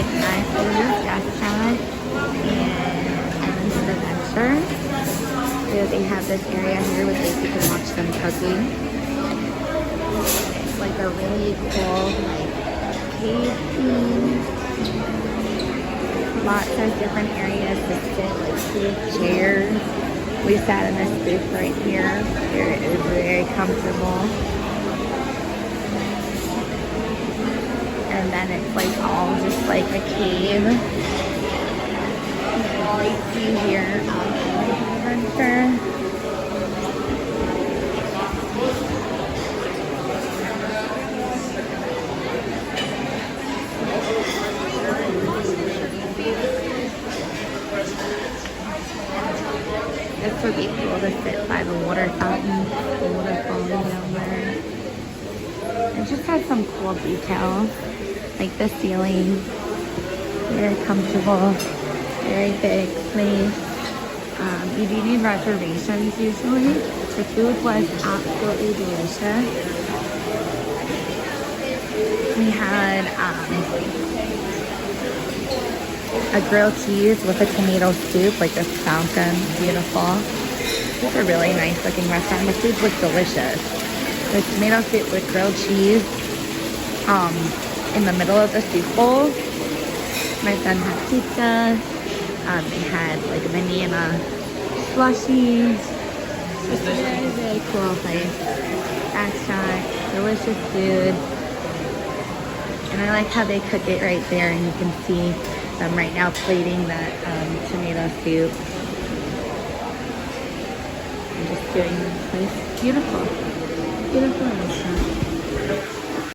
Pacific Thai food restaurant and the Venture. So they have this area here where you can watch them cooking. It's like a really cool like cave theme. Lots of different areas to sit, like booth chairs. We sat in this booth right here. It is very comfortable. And then it's like all just like a cave. All you see here adventure. This would be cool to sit by the water fountain, the water falling down there. It just has some cool details, like the ceiling, very comfortable, very big place. You do need reservations usually. The food was absolutely delicious. We had a grilled cheese with a tomato soup, like this fountain, beautiful. It's a really nice looking restaurant. The food was delicious. The tomato soup with grilled cheese in the middle of the soup bowl. My son had pizza. They had like a banana slushy. It's a very, very cool place. Restaurant, delicious food. And I like how they cook it right there, and you can see them right now plating that tomato soup. I'm just doing this place. Beautiful. Beautiful restaurant.